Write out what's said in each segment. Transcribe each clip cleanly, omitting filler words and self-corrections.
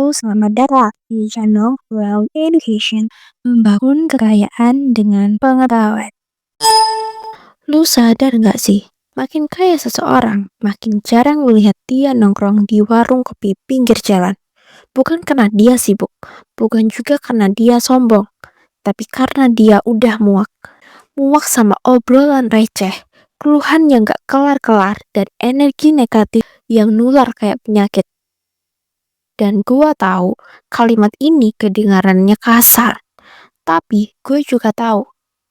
selamat datang di channel World Education, membangun kekayaan dengan pengetahuan. Lu sadar nggak sih? Makin kaya seseorang, makin jarang melihat dia nongkrong di warung kopi pinggir jalan. Bukan karena dia sibuk, bukan juga karena dia sombong, tapi karena dia udah muak. Muak sama obrolan receh, keluhan yang gak kelar-kelar, dan energi negatif yang nular kayak penyakit. Dan gua tahu kalimat ini kedengarannya kasar, tapi gue juga tahu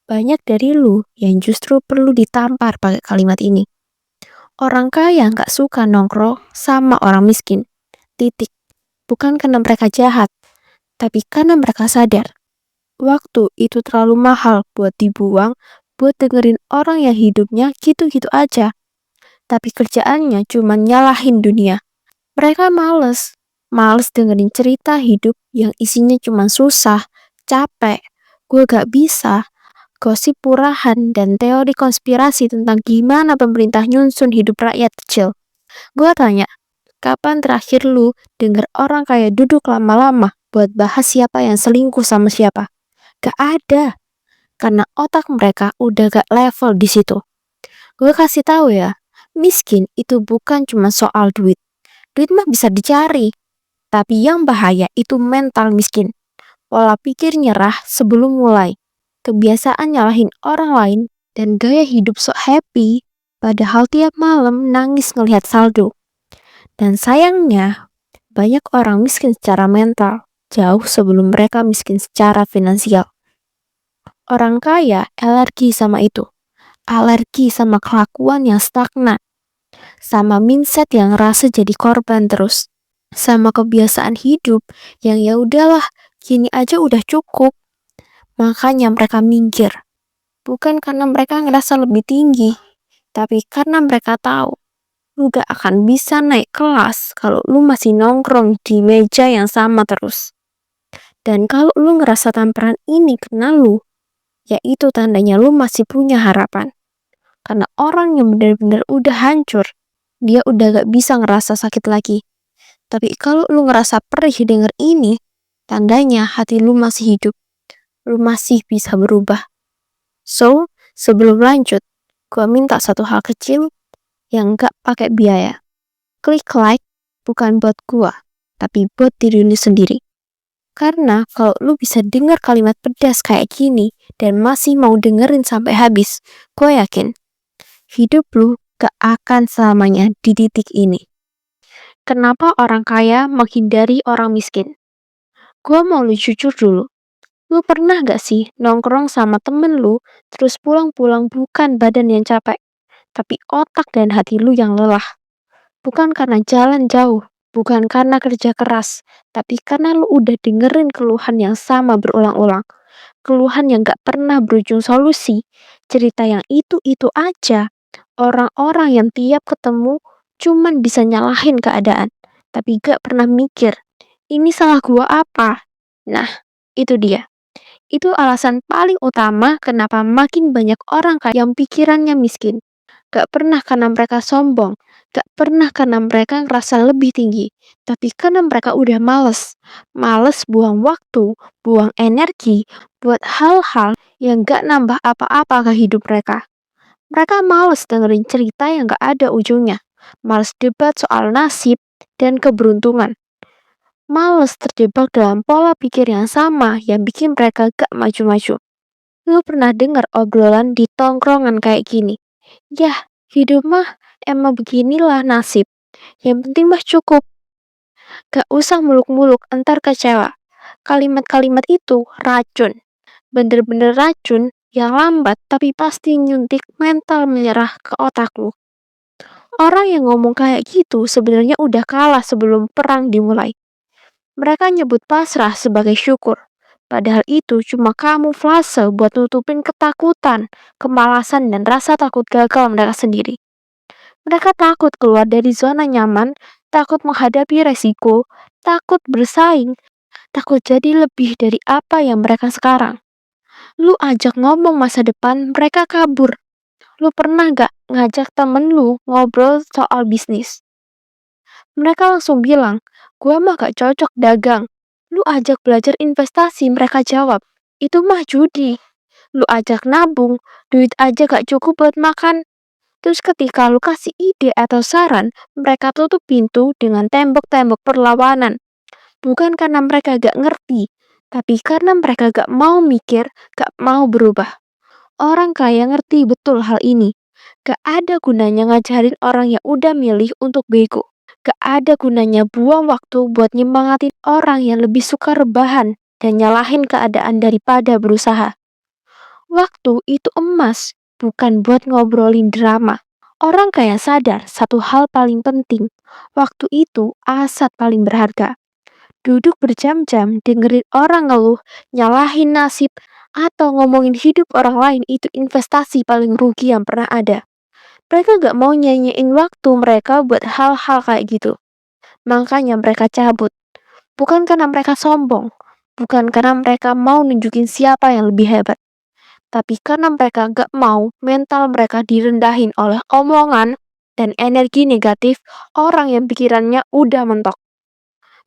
banyak dari lu yang justru perlu ditampar pakai kalimat ini. Orang kaya nggak suka nongkrong sama orang miskin. Titik. Bukan karena mereka jahat, tapi karena mereka sadar. Waktu itu terlalu mahal buat dibuang, buat dengerin orang yang hidupnya gitu-gitu aja. Tapi kerjaannya cuma nyalahin dunia. Mereka males dengerin cerita hidup yang isinya cuma susah, capek, gue gak bisa, gosip murahan, dan teori konspirasi tentang gimana pemerintah nyusun hidup rakyat kecil. Gue tanya, kapan terakhir lu denger orang kayak duduk lama-lama buat bahas siapa yang selingkuh sama siapa? Gak ada, karena otak mereka udah gak level di situ. Gue kasih tahu ya, miskin itu bukan cuma soal duit. Duit mah bisa dicari, tapi yang bahaya itu mental miskin. Pola pikir nyerah sebelum mulai, kebiasaan nyalahin orang lain, dan gaya hidup sok happy, padahal tiap malam nangis ngelihat saldo. Dan sayangnya, banyak orang miskin secara mental, jauh sebelum mereka miskin secara finansial. Orang kaya alergi sama itu, alergi sama kelakuan yang stagnan, sama mindset yang rasa jadi korban terus, sama kebiasaan hidup yang ya udahlah, gini aja udah cukup. Makanya mereka minggir, bukan karena mereka ngerasa lebih tinggi, tapi karena mereka tahu lu gak akan bisa naik kelas kalau lu masih nongkrong di meja yang sama terus. Dan kalau lu ngerasa tamparan ini kena lu, ya itu tandanya lu masih punya harapan. Karena orang yang benar-benar udah hancur, dia udah gak bisa ngerasa sakit lagi. Tapi kalau lu ngerasa perih denger ini, tandanya hati lu masih hidup. Lu masih bisa berubah. So, sebelum lanjut, gua minta satu hal kecil yang gak pakai biaya. Klik like bukan buat gua, tapi buat diri lu sendiri. Karena kalau lu bisa dengar kalimat pedas kayak gini dan masih mau dengerin sampai habis, gua yakin hidup lu gak akan selamanya di titik ini. Kenapa orang kaya menghindari orang miskin? Gua mau lu jujur dulu. Lu pernah gak sih nongkrong sama temen lu, terus pulang-pulang bukan badan yang capek, tapi otak dan hati lu yang lelah? Bukan karena jalan jauh, bukan karena kerja keras, tapi karena lu udah dengerin keluhan yang sama berulang-ulang. Keluhan yang gak pernah berujung solusi, cerita yang itu-itu aja. Orang-orang yang tiap ketemu cuman bisa nyalahin keadaan, tapi gak pernah mikir, ini salah gua apa? Nah, itu dia. Itu alasan paling utama kenapa makin banyak orang kaya yang pikirannya miskin. Gak pernah karena mereka sombong, gak pernah karena mereka ngerasa lebih tinggi, tapi karena mereka udah males. Males buang waktu, buang energi, buat hal-hal yang gak nambah apa-apa ke hidup mereka. Mereka males dengerin cerita yang gak ada ujungnya, males debat soal nasib dan keberuntungan. Males terjebak dalam pola pikir yang sama yang bikin mereka gak maju-maju. Lu pernah dengar obrolan di tongkrongan kayak gini? Yah, hidup mah emang beginilah nasib. Yang penting mah cukup. Gak usah muluk-muluk, entar kecewa. Kalimat-kalimat itu racun. Bener-bener racun yang lambat tapi pasti nyuntik mental menyerah ke otak lu. Orang yang ngomong kayak gitu sebenarnya udah kalah sebelum perang dimulai. Mereka nyebut pasrah sebagai syukur. Padahal itu cuma kamuflase buat nutupin ketakutan, kemalasan, dan rasa takut gagal mereka sendiri. Mereka takut keluar dari zona nyaman, takut menghadapi resiko, takut bersaing, takut jadi lebih dari apa yang mereka sekarang. Lu ajak ngomong masa depan, mereka kabur. Lu pernah gak ngajak temen lu ngobrol soal bisnis? Mereka langsung bilang, gua mah gak cocok dagang. Lu ajak belajar investasi, mereka jawab, itu mah judi. Lu ajak nabung, duit aja gak cukup buat makan. Terus ketika lu kasih ide atau saran, mereka tutup pintu dengan tembok-tembok perlawanan. Bukan karena mereka gak ngerti, tapi karena mereka gak mau mikir, gak mau berubah. Orang kaya ngerti betul hal ini. Gak ada gunanya ngajarin orang yang udah milih untuk bego. Gak ada gunanya buang waktu buat nyemangatin orang yang lebih suka rebahan dan nyalahin keadaan daripada berusaha. Waktu itu emas, bukan buat ngobrolin drama. Orang kaya sadar satu hal paling penting. Waktu itu aset paling berharga. Duduk berjam-jam dengerin orang ngeluh, nyalahin nasib, atau ngomongin hidup orang lain itu investasi paling rugi yang pernah ada. Mereka gak mau nyanyiin waktu mereka buat hal-hal kayak gitu. Makanya mereka cabut. Bukan karena mereka sombong. Bukan karena mereka mau nunjukin siapa yang lebih hebat. Tapi karena mereka gak mau mental mereka direndahin oleh omongan dan energi negatif orang yang pikirannya udah mentok.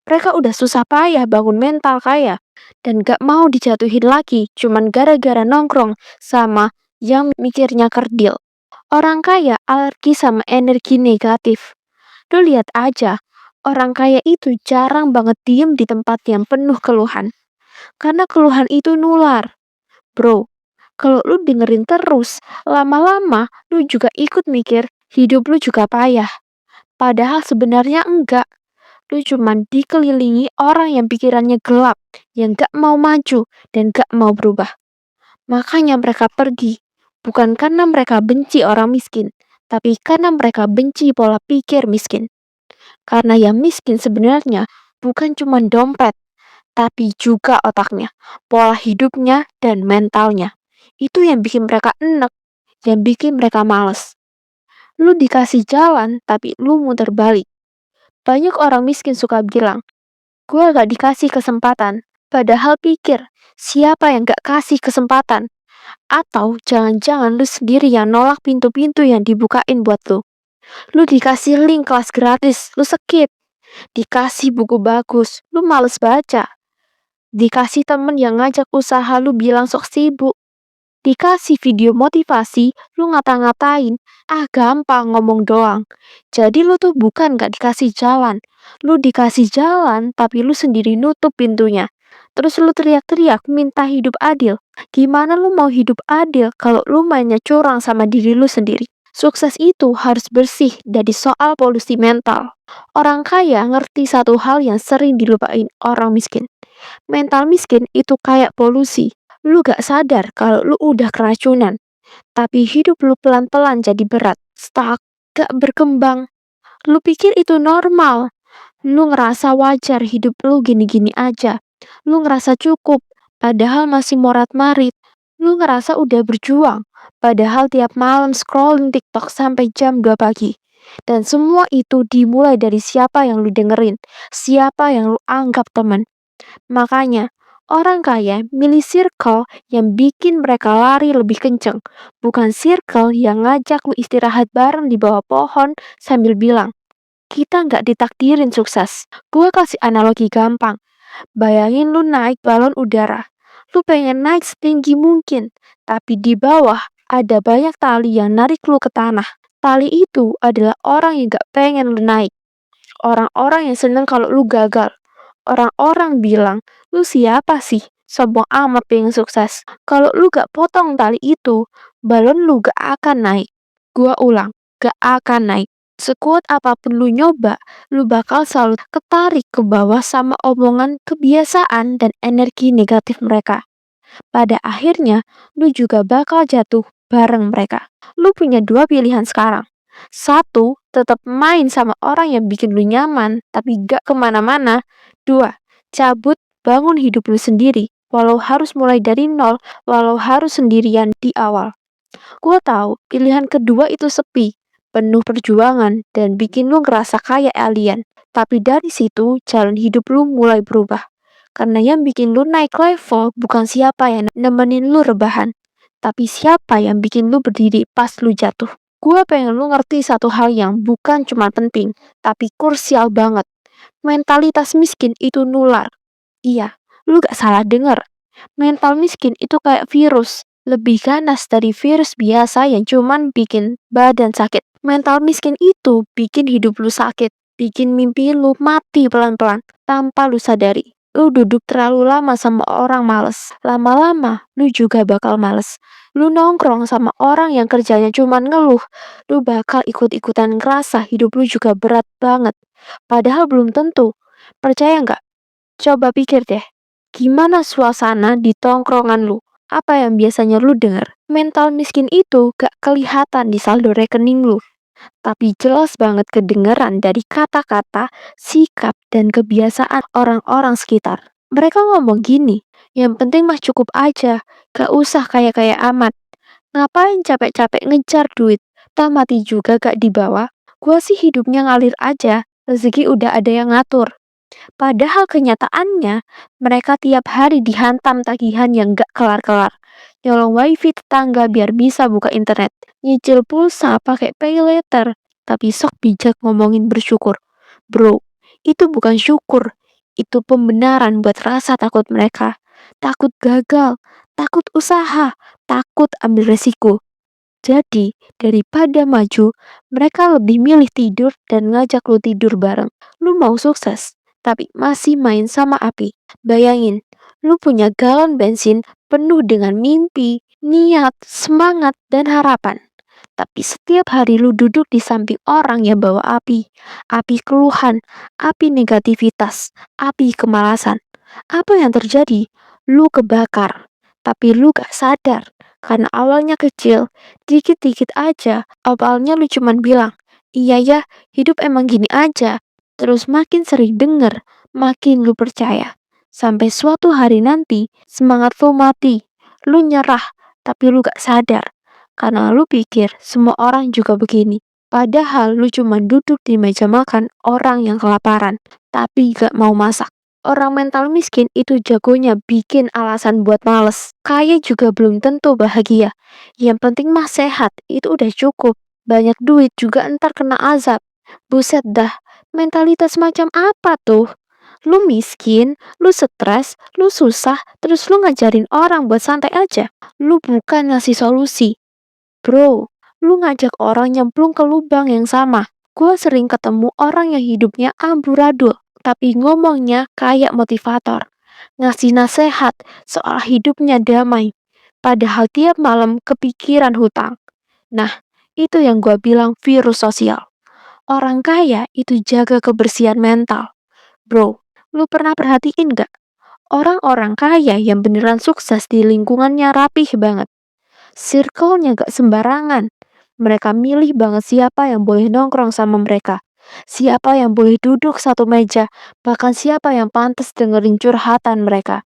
Mereka udah susah payah bangun mental kaya dan gak mau dijatuhin lagi cuman gara-gara nongkrong sama yang mikirnya kerdil. Orang kaya alergi sama energi negatif. Lu lihat aja, orang kaya itu jarang banget diem di tempat yang penuh keluhan. Karena keluhan itu nular. Bro, kalau lu dengerin terus, lama-lama lu juga ikut mikir hidup lu juga payah. Padahal sebenarnya enggak. Lu cuman dikelilingi orang yang pikirannya gelap, yang gak mau maju dan gak mau berubah. Makanya mereka pergi. Bukan karena mereka benci orang miskin, tapi karena mereka benci pola pikir miskin. Karena yang miskin sebenarnya bukan cuma dompet, tapi juga otaknya, pola hidupnya, dan mentalnya. Itu yang bikin mereka enek, yang bikin mereka males. Lu dikasih jalan, tapi lu muter balik. Banyak orang miskin suka bilang, gue gak dikasih kesempatan. Padahal pikir, siapa yang gak kasih kesempatan? Atau jangan-jangan lu sendiri yang nolak pintu-pintu yang dibukain buat lu. Lu dikasih link kelas gratis, lu skip. Dikasih buku bagus, lu males baca. Dikasih temen yang ngajak usaha, lu bilang sok sibuk. Dikasih video motivasi, lu ngata-ngatain, gampang ngomong doang. Jadi lu tuh bukan gak dikasih jalan. Lu dikasih jalan, tapi lu sendiri nutup pintunya. Terus lu teriak-teriak minta hidup adil. Gimana lu mau hidup adil kalau lu mainnya curang sama diri lu sendiri? Sukses itu harus bersih dari soal polusi mental. Orang kaya ngerti satu hal yang sering dilupain orang miskin. Mental miskin itu kayak polusi. Lu gak sadar kalau lu udah keracunan. Tapi hidup lu pelan-pelan jadi berat, stuck, gak berkembang. Lu pikir itu normal. Lu ngerasa wajar hidup lu gini-gini aja. Lu ngerasa cukup, padahal masih morat-marit. Lu ngerasa udah berjuang, padahal tiap malam scrolling TikTok sampai jam 2 pagi. Dan semua itu dimulai dari siapa yang lu dengerin, siapa yang lu anggap teman. Makanya, orang kaya milih circle yang bikin mereka lari lebih kenceng, bukan circle yang ngajak lu istirahat bareng di bawah pohon sambil bilang, kita nggak ditakdirin sukses. Gue kasih analogi gampang. Bayangin lu naik balon udara. Lu pengen naik setinggi mungkin, tapi di bawah ada banyak tali yang narik lu ke tanah. Tali itu adalah orang yang gak pengen lu naik. Orang-orang yang seneng kalau lu gagal. Orang-orang bilang, lu siapa sih? Sombong amat pengen sukses. Kalau lu gak potong tali itu, balon lu gak akan naik. Gua ulang, gak akan naik. Sekuat apapun lu nyoba, lu bakal selalu ketarik ke bawah sama omongan kebiasaan dan energi negatif mereka. Pada akhirnya, lu juga bakal jatuh bareng mereka. Lu punya dua pilihan sekarang. Satu, tetap main sama orang yang bikin lu nyaman, tapi gak kemana-mana. Dua, cabut, bangun hidup lu sendiri. Walau harus mulai dari nol, walau harus sendirian di awal. Gue tahu pilihan kedua itu sepi, penuh perjuangan, dan bikin lu ngerasa kayak alien. Tapi dari situ, jalan hidup lu mulai berubah. Karena yang bikin lu naik level bukan siapa yang nemenin lu rebahan, tapi siapa yang bikin lu berdiri pas lu jatuh. Gue pengen lu ngerti satu hal yang bukan cuma penting, tapi krusial banget. Mentalitas miskin itu nular. Iya, lu gak salah denger. Mental miskin itu kayak virus. Lebih ganas dari virus biasa yang cuman bikin badan sakit. Mental miskin itu bikin hidup lu sakit. Bikin mimpi lu mati pelan-pelan tanpa lu sadari. Lu duduk terlalu lama sama orang males. Lama-lama, lu juga bakal males. Lu nongkrong sama orang yang kerjanya cuman ngeluh. Lu bakal ikut-ikutan ngerasa hidup lu juga berat banget. Padahal belum tentu. Percaya nggak? Coba pikir deh, gimana suasana di tongkrongan lu? Apa yang biasanya lu denger? Mental miskin itu gak kelihatan di saldo rekening lu, tapi jelas banget kedengeran dari kata-kata, sikap, dan kebiasaan orang-orang sekitar. Mereka ngomong gini, yang penting mah cukup aja, gak usah kaya-kaya amat. Ngapain capek-capek ngejar duit? Tak mati juga gak dibawa. Gua sih hidupnya ngalir aja, rezeki udah ada yang ngatur. Padahal kenyataannya, mereka tiap hari dihantam tagihan yang gak kelar-kelar. Nyolong wifi tetangga biar bisa buka internet. Nyicil pulsa pakai pay later. Tapi sok bijak ngomongin bersyukur. Bro, itu bukan syukur. Itu pembenaran buat rasa takut mereka. Takut gagal, takut usaha, takut ambil resiko. Jadi, daripada maju, mereka lebih milih tidur dan ngajak lu tidur bareng. Lu mau sukses, tapi masih main sama api. Bayangin, lu punya galon bensin penuh dengan mimpi, niat, semangat, dan harapan. Tapi setiap hari lu duduk di samping orang yang bawa api. Api keluhan, api negativitas, api kemalasan. Apa yang terjadi? Lu kebakar. Tapi lu gak sadar. Karena awalnya kecil, dikit-dikit aja, awalnya lu cuman bilang, iya ya, hidup emang gini aja. Terus makin sering denger, makin lu percaya. Sampai suatu hari nanti, semangat lu mati. Lu nyerah, tapi lu gak sadar. Karena lu pikir semua orang juga begini. Padahal lu cuma duduk di meja makan orang yang kelaparan, tapi gak mau masak. Orang mental miskin itu jagonya bikin alasan buat males. Kaya juga belum tentu bahagia. Yang penting mah sehat, itu udah cukup. Banyak duit juga entar kena azab. Buset dah, mentalitas macam apa tuh? Lu miskin, lu stres, lu susah, terus lu ngajarin orang buat santai aja. Lu bukan ngasih solusi. Bro, lu ngajak orang nyemplung ke lubang yang sama. Gue sering ketemu orang yang hidupnya amburadul, tapi ngomongnya kayak motivator. Ngasih nasihat soal hidupnya damai. Padahal tiap malam kepikiran hutang. Nah, itu yang gue bilang virus sosial. Orang kaya itu jaga kebersihan mental. Bro, lu pernah perhatiin gak? Orang-orang kaya yang beneran sukses di lingkungannya rapih banget. Circle-nya gak sembarangan. Mereka milih banget siapa yang boleh nongkrong sama mereka. Siapa yang boleh duduk satu meja. Bahkan siapa yang pantas dengerin curhatan mereka.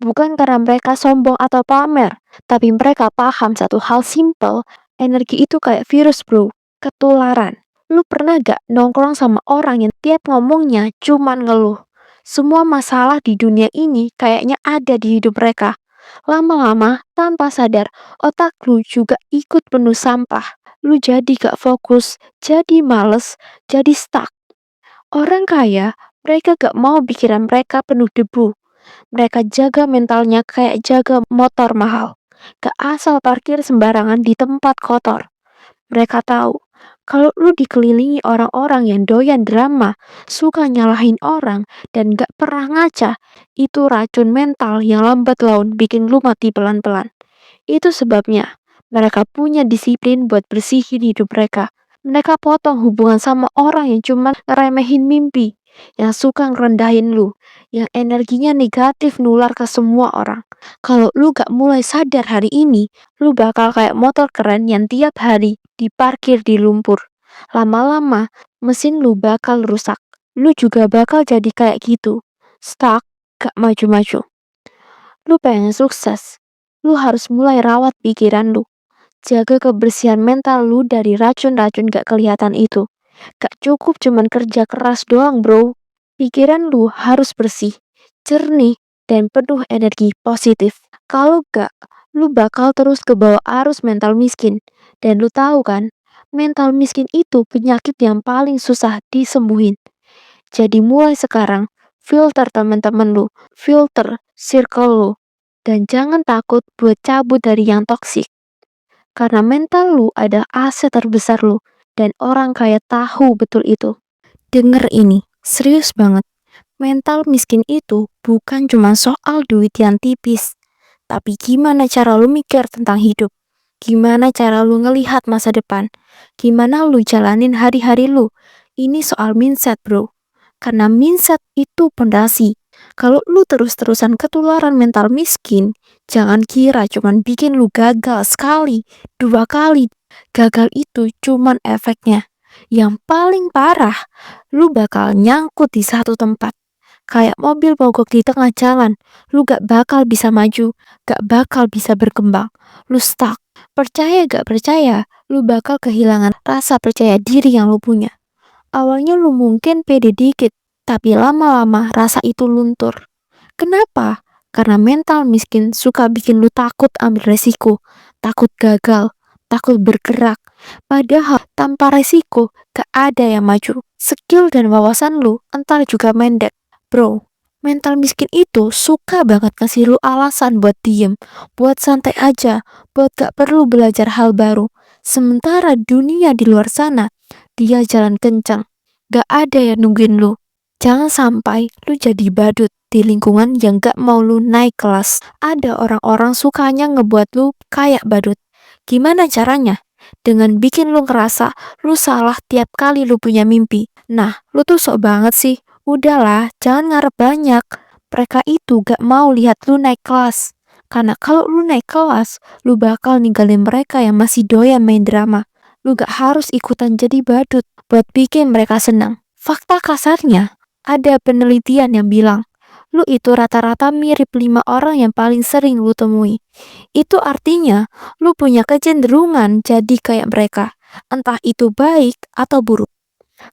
Bukan karena mereka sombong atau pamer. Tapi mereka paham satu hal simple. Energi itu kayak virus bro. Ketularan. Lu pernah gak nongkrong sama orang yang tiap ngomongnya cuman ngeluh? Semua masalah di dunia ini kayaknya ada di hidup mereka. Lama-lama, tanpa sadar, otak lu juga ikut penuh sampah. Lu jadi gak fokus, jadi males, jadi stuck. Orang kaya, mereka gak mau pikiran mereka penuh debu. Mereka jaga mentalnya kayak jaga motor mahal. Gak asal parkir sembarangan di tempat kotor. Mereka tahu, kalau lu dikelilingi orang-orang yang doyan drama, suka nyalahin orang, dan gak pernah ngaca, itu racun mental yang lambat laun bikin lu mati pelan-pelan. Itu sebabnya mereka punya disiplin buat bersihin hidup mereka. Mereka potong hubungan sama orang yang cuma ngeremehin mimpi, yang suka ngerendahin lu, yang energinya negatif nular ke semua orang. Kalau lu gak mulai sadar hari ini, lu bakal kayak motor keren yang tiap hari diparkir di lumpur. Lama-lama, mesin lu bakal rusak. Lu juga bakal jadi kayak gitu. Stuck, gak maju-maju. Lu pengen sukses, lu harus mulai rawat pikiran lu. Jaga kebersihan mental lu dari racun-racun gak kelihatan itu. Gak cukup cuman kerja keras doang bro. Pikiran lu harus bersih, jernih, dan penuh energi positif. Kalau gak, lu bakal terus ke bawah arus mental miskin. Dan lu tahu kan, Mental miskin itu penyakit yang paling susah disembuhin. Jadi mulai sekarang, filter teman-teman lu, filter circle lu, dan jangan takut buat cabut dari yang toksik. Karena mental lu adalah aset terbesar lu, dan orang kaya tahu betul itu. Denger ini, serius banget. Mental miskin itu bukan cuma soal duit yang tipis, tapi gimana cara lu mikir tentang hidup. Gimana cara lu ngelihat masa depan. Gimana lu jalanin hari-hari lu. Ini soal mindset, bro. Karena mindset itu pondasi. Kalau lu terus-terusan ketularan mental miskin, jangan kira cuman bikin lu gagal sekali, 2 kali. Gagal itu cuman efeknya. Yang paling parah, lu bakal nyangkut di satu tempat. Kayak mobil mogok di tengah jalan, lu gak bakal bisa maju, gak bakal bisa berkembang. Lu stuck. Percaya gak percaya, lu bakal kehilangan rasa percaya diri yang lu punya. Awalnya lu mungkin pede dikit, tapi lama-lama rasa itu luntur. Kenapa? Karena mental miskin suka bikin lu takut ambil resiko, takut gagal, takut bergerak. Padahal tanpa resiko, gak ada yang maju. Skill dan wawasan lu entar juga mendek. Bro, mental miskin itu suka banget ngasih lu alasan buat diem, buat santai aja, buat gak perlu belajar hal baru. Sementara dunia di luar sana, dia jalan kencang. Gak ada yang nungguin lu. Jangan sampai lu jadi badut di lingkungan yang gak mau lu naik kelas. Ada orang-orang sukanya ngebuat lu kayak badut. Gimana caranya? Dengan bikin lu ngerasa lu salah tiap kali lu punya mimpi. Nah, lu tuh sok banget sih. Udahlah, jangan ngarep banyak. Mereka itu gak mau lihat lu naik kelas. Karena kalau lu naik kelas, lu bakal ninggalin mereka yang masih doyan main drama. Lu gak harus ikutan jadi badut buat bikin mereka senang. Fakta kasarnya, ada penelitian yang bilang, lu itu rata-rata mirip 5 orang yang paling sering lu temui. Itu artinya, lu punya kecenderungan jadi kayak mereka. Entah itu baik atau buruk.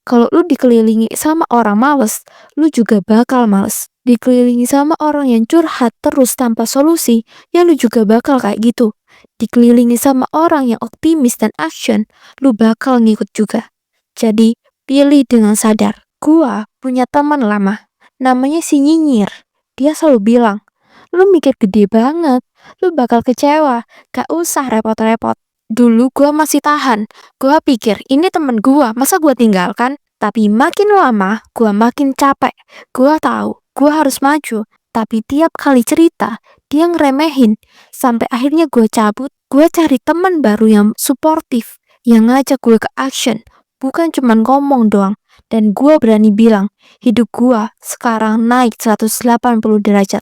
Kalau lu dikelilingi sama orang males, lu juga bakal males. Dikelilingi sama orang yang curhat terus tanpa solusi, ya lu juga bakal kayak gitu. Dikelilingi sama orang yang optimis dan action, lu bakal ngikut juga. Jadi, pilih dengan sadar. Gua punya teman lama, namanya si Nyinyir. Dia selalu bilang, lu mikir gede banget, lu bakal kecewa, gak usah repot-repot. Dulu gua masih tahan, gua pikir ini temen gua, masa gua tinggalkan? Tapi makin lama, gua makin capek. Gua tahu, gua harus maju. Tapi tiap kali cerita, dia ngeremehin. Sampai akhirnya gua cabut, gua cari teman baru yang suportif, yang ngajak gue ke action. Bukan cuman ngomong doang. Dan gua berani bilang, hidup gua sekarang naik 180 derajat.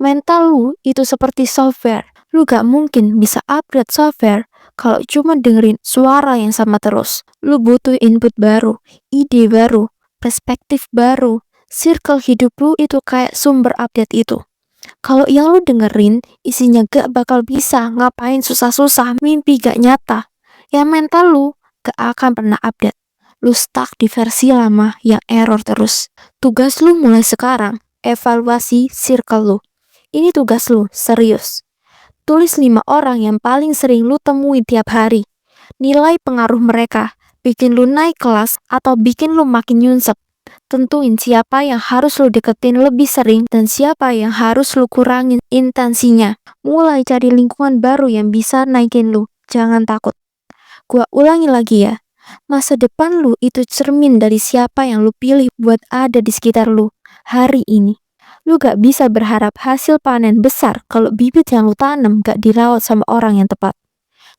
Mental lu itu seperti software. Lu gak mungkin bisa upgrade software kalau cuma dengerin suara yang sama terus. Lu butuh input baru, ide baru, perspektif baru. Circle hidup lu itu kayak sumber update itu. Kalau yang lu dengerin isinya gak bakal bisa ngapain susah-susah, mimpi gak nyata. Ya mental lu gak akan pernah update. Lu stuck di versi lama yang error terus. Tugas lu mulai sekarang, evaluasi circle lu. Ini tugas lu, serius. Tulis 5 orang yang paling sering lu temui tiap hari. Nilai pengaruh mereka, bikin lu naik kelas atau bikin lu makin nyunsep. Tentuin siapa yang harus lu deketin lebih sering dan siapa yang harus lu kurangin intensinya. Mulai cari lingkungan baru yang bisa naikin lu. Jangan takut. Gua ulangi lagi ya. Masa depan lu itu cermin dari siapa yang lu pilih buat ada di sekitar lu hari ini. Lu gak bisa berharap hasil panen besar kalau bibit yang lu tanam gak dirawat sama orang yang tepat.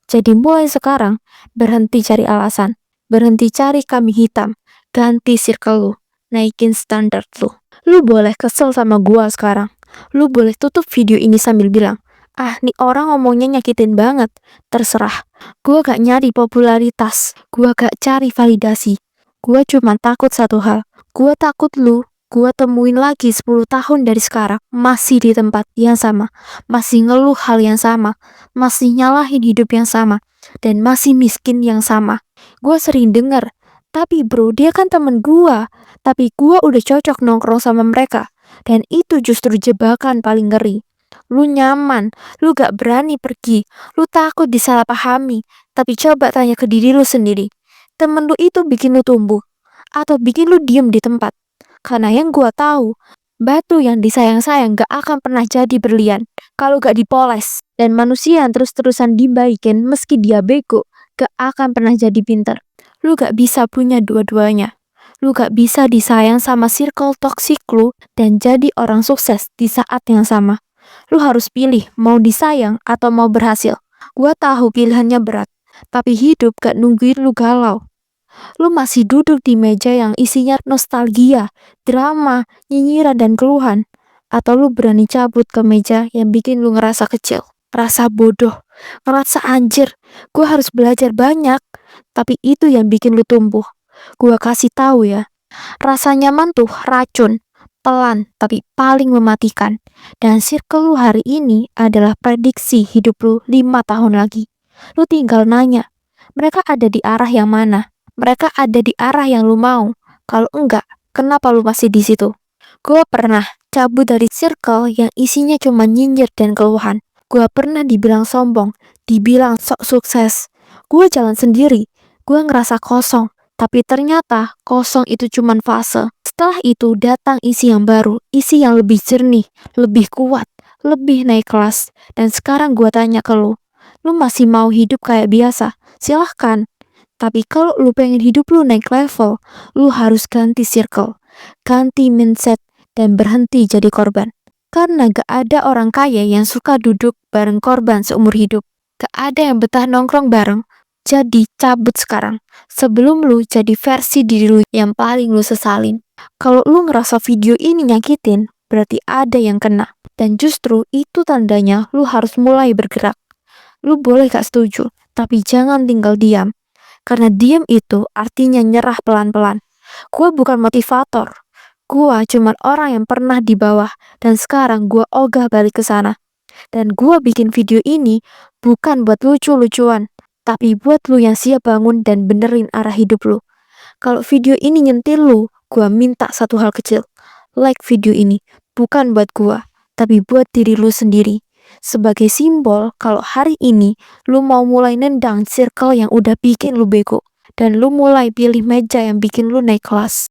Jadi mulai sekarang, berhenti cari alasan. Berhenti cari kambing hitam. Ganti circle lu. Naikin standar lu. Lu boleh kesel sama gua sekarang. Lu boleh tutup video ini sambil bilang, ah nih orang ngomongnya nyakitin banget. Terserah. Gua gak nyari popularitas. Gua gak cari validasi. Gua cuma takut satu hal. Gua takut lu, gua temuin lagi 10 tahun dari sekarang. Masih di tempat yang sama. Masih ngeluh hal yang sama. Masih nyalahin hidup yang sama. Dan masih miskin yang sama. Gua sering denger. Tapi bro, dia kan temen gua. Tapi gua udah cocok nongkrong sama mereka. Dan itu justru jebakan paling ngeri. Lu nyaman, lu gak berani pergi, lu takut disalahpahami. Tapi coba tanya ke diri lu sendiri. Temen lu itu bikin lu tumbuh atau bikin lu diem di tempat? Karena yang gua tahu, batu yang disayang-sayang gak akan pernah jadi berlian kalau gak dipoles. Dan manusia yang terus-terusan dibaikin meski dia bego, gak akan pernah jadi pintar. Lu gak bisa punya dua-duanya. Lu gak bisa disayang sama circle toxic lu dan jadi orang sukses di saat yang sama. Lu harus pilih mau disayang atau mau berhasil. Gua tahu pilihannya berat, tapi hidup gak nungguin lu galau. Lu masih duduk di meja yang isinya nostalgia, drama, nyinyiran, dan keluhan. Atau lu berani cabut ke meja yang bikin lu ngerasa kecil, rasa bodoh, ngerasa anjir, gue harus belajar banyak. Tapi itu yang bikin lu tumbuh. Gue kasih tahu ya, rasa nyaman tuh racun, pelan tapi paling mematikan. Dan circle lu hari ini adalah prediksi hidup lu 5 tahun lagi. Lu tinggal nanya, mereka ada di arah yang mana? Mereka ada di arah yang lu mau. Kalau enggak, kenapa lu masih di situ? Gue pernah cabut dari circle yang isinya cuma nyinyir dan keluhan. Gue pernah dibilang sombong, dibilang sok sukses. Gue jalan sendiri, gue ngerasa kosong. Tapi ternyata kosong itu cuma fase. Setelah itu datang isi yang baru, isi yang lebih jernih, lebih kuat, lebih naik kelas. Dan sekarang gue tanya ke lu masih mau hidup kayak biasa? Silahkan. Tapi kalau lu pengen hidup lu naik level, lu harus ganti circle, ganti mindset, dan berhenti jadi korban. Karena gak ada orang kaya yang suka duduk bareng korban seumur hidup. Gak ada yang betah nongkrong bareng. Jadi cabut sekarang, sebelum lu jadi versi diri lu yang paling lu sesalin. Kalau lu ngerasa video ini nyakitin, berarti ada yang kena. Dan justru itu tandanya lu harus mulai bergerak. Lu boleh gak setuju, tapi jangan tinggal diam. Karena diam itu artinya nyerah pelan-pelan. Gue bukan motivator. Gue cuma orang yang pernah di bawah dan sekarang gue ogah balik ke sana. Dan gue bikin video ini bukan buat lucu-lucuan, tapi buat lu yang siap bangun dan benerin arah hidup lu. Kalau video ini nyentil lu, gue minta satu hal kecil. Like video ini, bukan buat gue, tapi buat diri lu sendiri. Sebagai simbol kalau hari ini lu mau mulai nendang circle yang udah bikin lu bego. Dan lu mulai pilih meja yang bikin lu naik kelas.